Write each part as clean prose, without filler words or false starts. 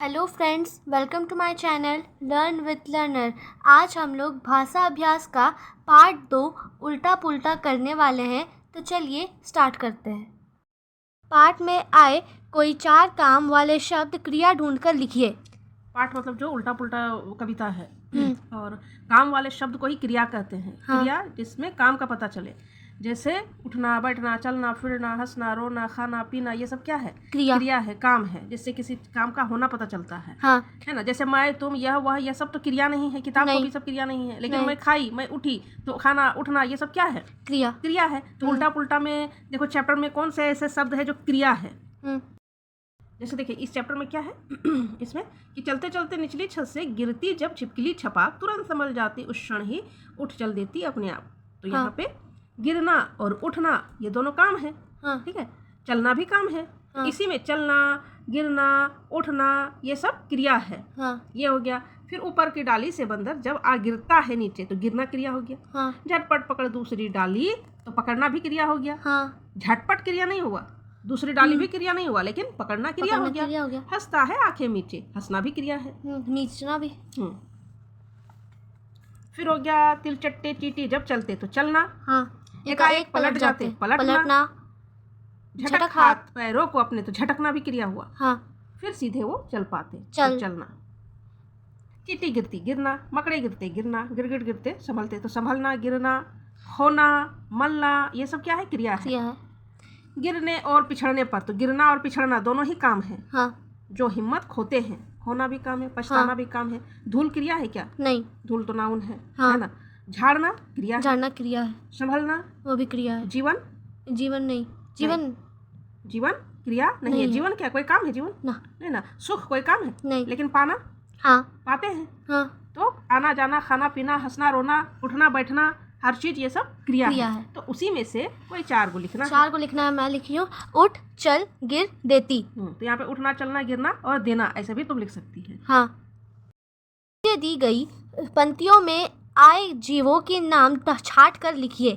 Hello friends, welcome to my channel learn with learner. आज हम लोग भाषा अभ्यास का पार्ट 2 उल्टा पुल्टा करने वाले हैं। तो चलिए स्टार्ट करते हैं। पाठ में आए कोई 4 काम वाले शब्द क्रिया ढूंढकर लिखिए। पाठ मतलब जो उल्टा पुल्टा कविता है और काम वाले शब्द को ही क्रिया कहते हैं। क्रिया जिसमें काम का पता चले, जैसे उठना, बैठना, चलना, फिरना, हंसना, रोना, खाना, पीना, ये सब क्या है? क्रिया है, काम है, जिससे किसी काम का होना पता चलता है। है ना? जैसे मैं, तुम, यह, वह, यह सब तो क्रिया नहीं है। किताब को भी सब क्रिया नहीं है। लेकिन मैं खाई, मैं उठी, तो खाना, उठना, ये सब क्या है? क्रिया है। तो उल्टा पुल्टा में देखो, चैप्टर में कौन से ऐसे शब्द है जो क्रिया है। जैसे देखिए इस चैप्टर में क्या है इसमें कि चलते चलते निचली छत से गिरती जब छिपकली छपाक, तुरंत संभल जाती उस क्षण ही, उठ चल देती अपने आप। तो यहाँ पे गिरना और उठना ये दोनों काम है। ठीक है, चलना भी काम है। इसी में चलना, गिरना, उठना ये सब क्रिया है। ये हो गया। फिर ऊपर की डाली से बंदर जब आ गिरता है नीचे, तो गिरना क्रिया हो गया। झटपट पकड़ दूसरी डाली, तो पकड़ना भी क्रिया हो गया। झटपट क्रिया नहीं हुआ, दूसरी डाली भी क्रिया नहीं हुआ, लेकिन पकड़ना क्रिया हो गया। हंसता है आंखें मीचे, हंसना भी क्रिया है, नीचना भी। फिर हो गया तिलचट्टे चींटी जब चलते तो चलना। एकाएक पलट जाते, पलटना। झटक हाथ पैरों को अपने, तो झटकना भी क्रिया हुआ। फिर सीधे वो चल पाते, चलना। चींटी गिरती, गिरना। मकड़े गिरते, गिरना। गिरगिट गिरते संभलते, तो संभलना, गिरना। होना, मलना, ये सब क्या है? क्रिया है। गिरने और पिछड़ने पर, तो गिरना और पिछड़ना दोनों ही काम है। जो हिम्मत खोते हैं, होना भी काम है, पछताना भी काम है। धूल क्रिया है क्या? नहीं, धूल तो नाउन है। है ना? झाड़ना क्रिया, झाड़ना क्रिया है। संभलना वो भी क्रिया है। जीवन नहीं, जीवन क्रिया नहीं है। जीवन क्या कोई काम है? जीवन नहीं ना। सुख कोई काम है? नहीं। लेकिन पाना पाते हैं। तो आना जाना, खाना पीना, हंसना रोना, उठना बैठना, हर चीज ये सब क्रिया है। तो उसी में से कोई 4 को लिखना है। मैं लिखी हूँ, उठ, चल, गिर, देती। तो यहाँ पे उठना, चलना, गिरना और देना, ऐसे भी तुम लिख सकती है। दी गई पंक्तियों में आए जीवों के नाम छाट कर लिखिए।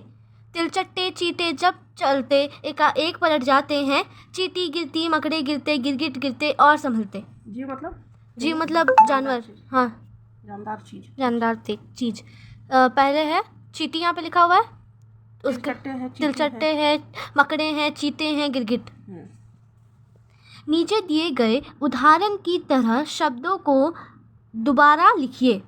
तिलचट्टे चींटे जब चलते एकाएक पलट जाते हैं। चींटी गिरती, मकड़े गिरते, गिरगिट गिरते और संभलते। जीव मतलब जानवर। जानदार चीज। पहले है चींटी, यहाँ पे लिखा हुआ है। तिलचट्टे है, मकड़े हैं, चीते हैं, गिरगिट। नीचे दिए गए उदाहरण की तरह शब्दों को दोबारा लिखिए।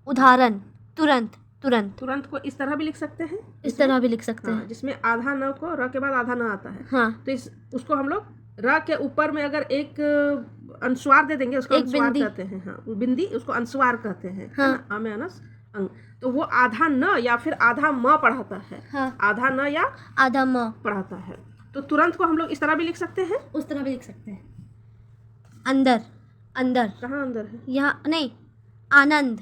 उदाहरण, तुरंत को इस तरह भी लिख सकते हैं, जिसमें आधा न को र के बाद आधा न आता है। तो उसको हम लोग र के ऊपर में अगर एक अनुस्वार दे देंगे, उसको अनुस्वार कहते हैं। बिंदी, उसको अनुस्वार कहते हैं। आमे अनस अंग। तो वो आधा न या फिर आधा म पढ़ाता है। आधा न या आधा म पढ़ाता है। तो तुरंत को हम लोग इस तरह भी लिख सकते हैं, उस तरह भी लिख सकते हैं। अंदर कहाँ अंदर है? यहाँ नहीं, आनंद।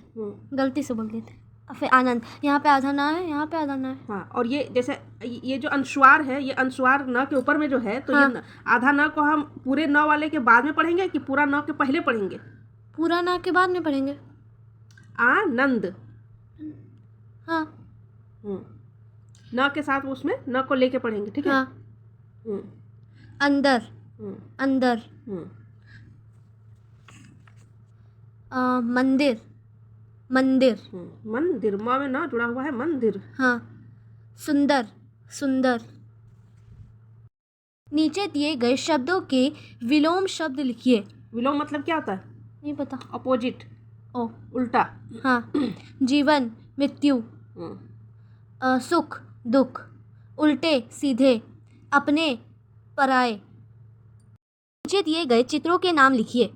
गलती से बोल देते, फिर आनंद। यहाँ पे आधा ना है, यहाँ पे आधा ना है। और ये जैसे ये जो अनुस्वार है, ये अनुस्वार न के ऊपर में जो है, तो ये आधा न को हम पूरे न वाले के बाद में पढ़ेंगे कि पूरा न के पहले पढ़ेंगे? पूरा न के बाद में पढ़ेंगे। आनंद न के साथ उसमें न को लेके पढ़ेंगे। ठीक है। अंदर मंदिर मंदिर, माँ में ना जुड़ा हुआ है, मंदिर। सुंदर। नीचे दिए गए शब्दों के विलोम शब्द लिखिए। विलोम मतलब क्या होता है? नहीं पता। अपोजिट, उल्टा। जीवन, मृत्यु। सुख, दुख। उल्टे, सीधे, अपने, पराए। नीचे दिए गए चित्रों के नाम लिखिए।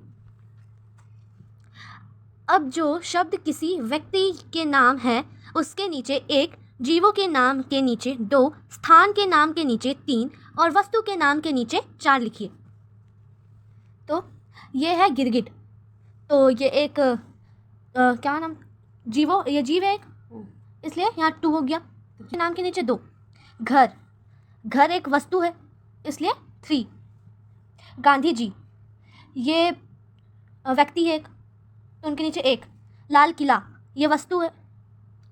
अब जो शब्द किसी व्यक्ति के नाम है, उसके नीचे 1, जीवों के नाम के नीचे 2, स्थान के नाम के नीचे 3 और वस्तु के नाम के नीचे 4 लिखिए। तो ये है गिरगिट, तो ये एक क्या नाम, ये जीव है एक, इसलिए यहाँ 2 हो गया। नाम के नीचे 2। घर एक वस्तु है, इसलिए 3। गांधी जी, ये व्यक्ति है एक, तो उनके नीचे 1। लाल किला, ये वस्तु है।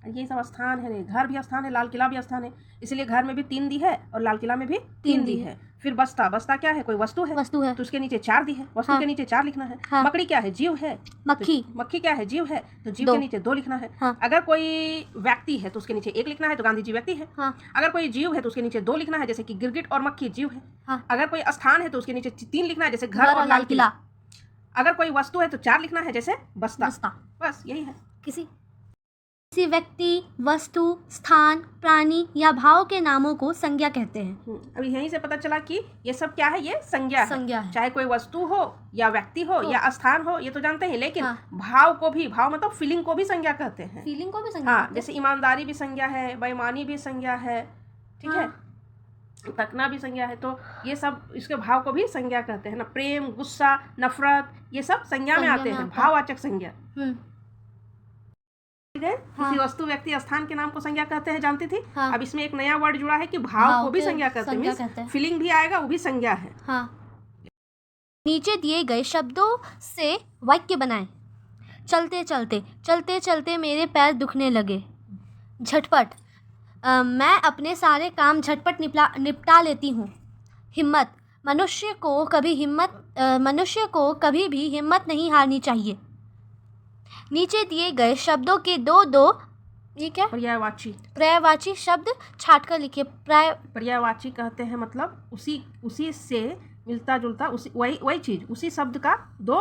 ये सब स्थान है। घर भी स्थान है, लाल किला भी स्थान है, इसलिए घर में भी 3 दी है और लाल किला में भी 3 दी है। फिर बस्ता, बस्ता क्या है, कोई वस्तु है, वस्तु है, तो उसके नीचे 4 दी है, वस्तु हाँ। के नीचे 4 लिखना है। हाँ। मकड़ी क्या है, जीव है, मक्खी, तो मक्खी क्या है, जीव है, तो जीव 2 के नीचे 2 लिखना है। हाँ। अगर कोई व्यक्ति है तो उसके नीचे 1 लिखना है, तो गांधी जी व्यक्ति है। हाँ। अगर कोई जीव है तो उसके नीचे 2 लिखना है, जैसे कि गिरगिट और मक्खी जीव है। हाँ। अगर कोई स्थान है तो उसके नीचे 3 लिखना है, जैसे घर और लाल किला। अगर कोई वस्तु है तो 4 लिखना है, जैसे बस्ता। बस यही है। किसी व्यक्ति, वस्तु, स्थान, प्राणी या भाव के नामों को संज्ञा कहते हैं। अभी यहीं से पता चला कि ये सब क्या है, ये संज्ञा है। चाहे कोई वस्तु हो या व्यक्ति हो या स्थान हो, ये तो जानते हैं, लेकिन भाव को भी, भाव मतलब फीलिंग को भी संज्ञा कहते हैं। फीलिंग को भी संज्ञा, हाँ, जैसे ईमानदारी भी संज्ञा है, बेईमानी भी संज्ञा है, ठीक है, तकना भी संज्ञा है। तो ये सब इसके भाव को भी संज्ञा कहते हैं ना। प्रेम, गुस्सा, नफरत, ये सब संज्ञा में आते हैं, भाववाचक संज्ञा। किसी वस्तु, व्यक्ति, स्थान के नाम को संज्ञा कहते हैं, जानती थी। हाँ। अब इसमें एक नया वर्ड जुड़ा है कि भाव को भी संज्ञा कहते हैं। फीलिंग भी आएगा, वो भी संज्ञा है। हाँ। नीचे दिए गए शब्दों से वाक्य बनाएं। चलते चलते, चलते चलते मेरे पैर दुखने लगे। झटपट, मैं अपने सारे काम झटपट निपटा लेती हूँ। हिम्मत, मनुष्य को कभी भी हिम्मत नहीं हारनी चाहिए। नीचे दिए गए शब्दों के दो ये क्या, पर्यायवाची शब्द छाट कर लिखिए। पर्यायवाची कहते हैं मतलब उसी से मिलता जुलता, वही चीज, उसी शब्द का 2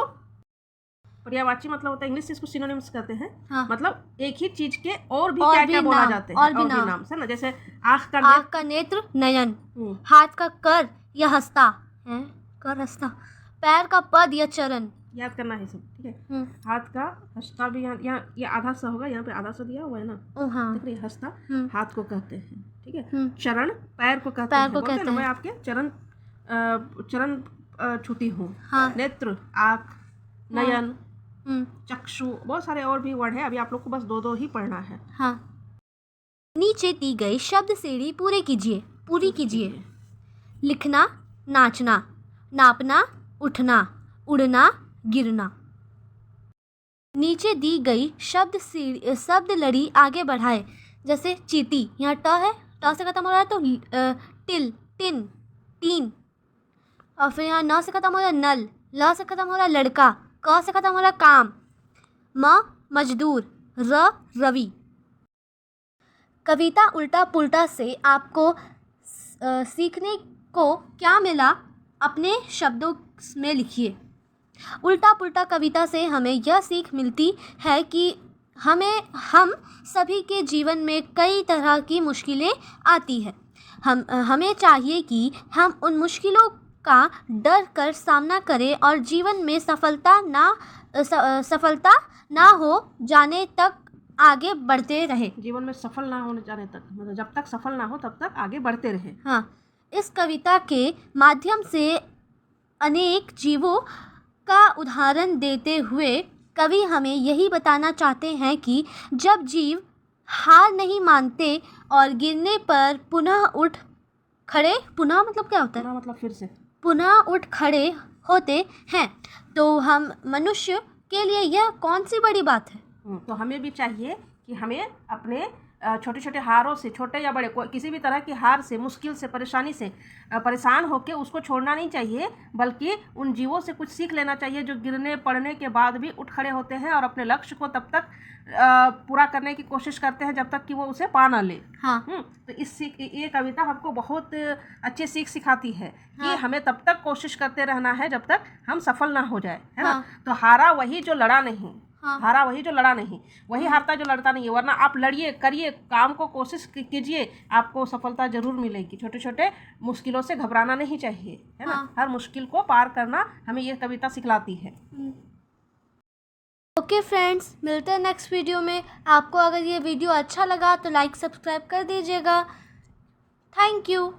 पर्यायवाची मतलब होता है, इंग्लिश से इसको सिनोनिम्स कहते हैं। हाँ। मतलब एक ही चीज के और भी क्या बोला जाते हैं, और भी नाम है ना। जैसे आँख का नेत्र, नयन। हाथ का कर या हस्ता है, कर हस्ता। पैर का पद या चरण, याद करना है सब, ठीक है। हाथ का हस्ता भी यहाँ ये आधा सा होगा, यहाँ पे आधा सा दिया हुआ है ना। हाँ। देख रही, हस्ता हाथ को कहते हैं, ठीक है। चरण पैर को कहते हैं, बोलते हैं ना, मैं आपके चरण छूती हूँ। हाँ। नेत्र, आँख, नयन, चक्षु, बहुत सारे और भी वर्ड है। अभी आप लोग को बस 2 ही पढ़ना है। हाँ। नीचे दी गई शब्द सीढ़ी पूरी कीजिए। लिखना, नाचना, नापना, उठना, उड़ना, गिरना। नीचे दी गई शब्द लड़ी आगे बढ़ाए। जैसे चीटी, यहाँ ट है, ट से खत्म हो रहा है तो टिल, टिन, टीन। और फिर यहाँ न से खत्म हो रहा है नल, ल से खत्म हो रहा है लड़का, क से खत्म हो रहा है काम, म मजदूर, र रवि। कविता उल्टा पुल्टा से आपको सीखने को क्या मिला, अपने शब्दों में लिखिए। उल्टा पुल्टा कविता से हमें यह सीख मिलती है कि हम सभी के जीवन में कई तरह की मुश्किलें आती हैं। हमें चाहिए कि हम उन मुश्किलों का डर कर सामना करें और जीवन में सफलता ना हो जाने तक आगे बढ़ते रहे। जीवन में सफल ना होने जाने तक, मतलब जब तक सफल ना हो तब तक आगे बढ़ते रहे। हाँ। इस कविता के माध्यम से अनेक जीवों का उदाहरण देते हुए कवि हमें यही बताना चाहते हैं कि जब जीव हार नहीं मानते और गिरने पर पुनः उठ खड़े, पुनः मतलब क्या होता है? पुनः मतलब फिर से, पुनः उठ खड़े होते हैं, तो हम मनुष्य के लिए यह कौन सी बड़ी बात है। तो हमें भी चाहिए कि हमें अपने छोटे छोटे हारों से, छोटे या बड़े, किसी भी तरह की हार से, मुश्किल से, परेशानी से परेशान होकर उसको छोड़ना नहीं चाहिए, बल्कि उन जीवों से कुछ सीख लेना चाहिए जो गिरने पड़ने के बाद भी उठ खड़े होते हैं और अपने लक्ष्य को तब तक पूरा करने की कोशिश करते हैं जब तक कि वो उसे पा ना ले। हाँ। तो ये कविता हमको बहुत अच्छी सीख सिखाती है कि हमें तब तक कोशिश करते रहना है जब तक हम सफल ना हो जाए, है ना। तो हारा वही जो लड़ा नहीं, हारा वही जो लड़ा नहीं, वही हारता जो लड़ता नहीं है। वरना आप लड़िए, करिए, काम को कोशिश कीजिए, आपको सफलता जरूर मिलेगी। छोटे छोटे मुश्किलों से घबराना नहीं चाहिए, है ना। हर मुश्किल को पार करना हमें ये कविता सिखलाती है। ओके फ्रेंड्स, मिलते हैं नेक्स्ट वीडियो में। आपको अगर ये वीडियो अच्छा लगा तो लाइक सब्सक्राइब कर दीजिएगा। Thank you.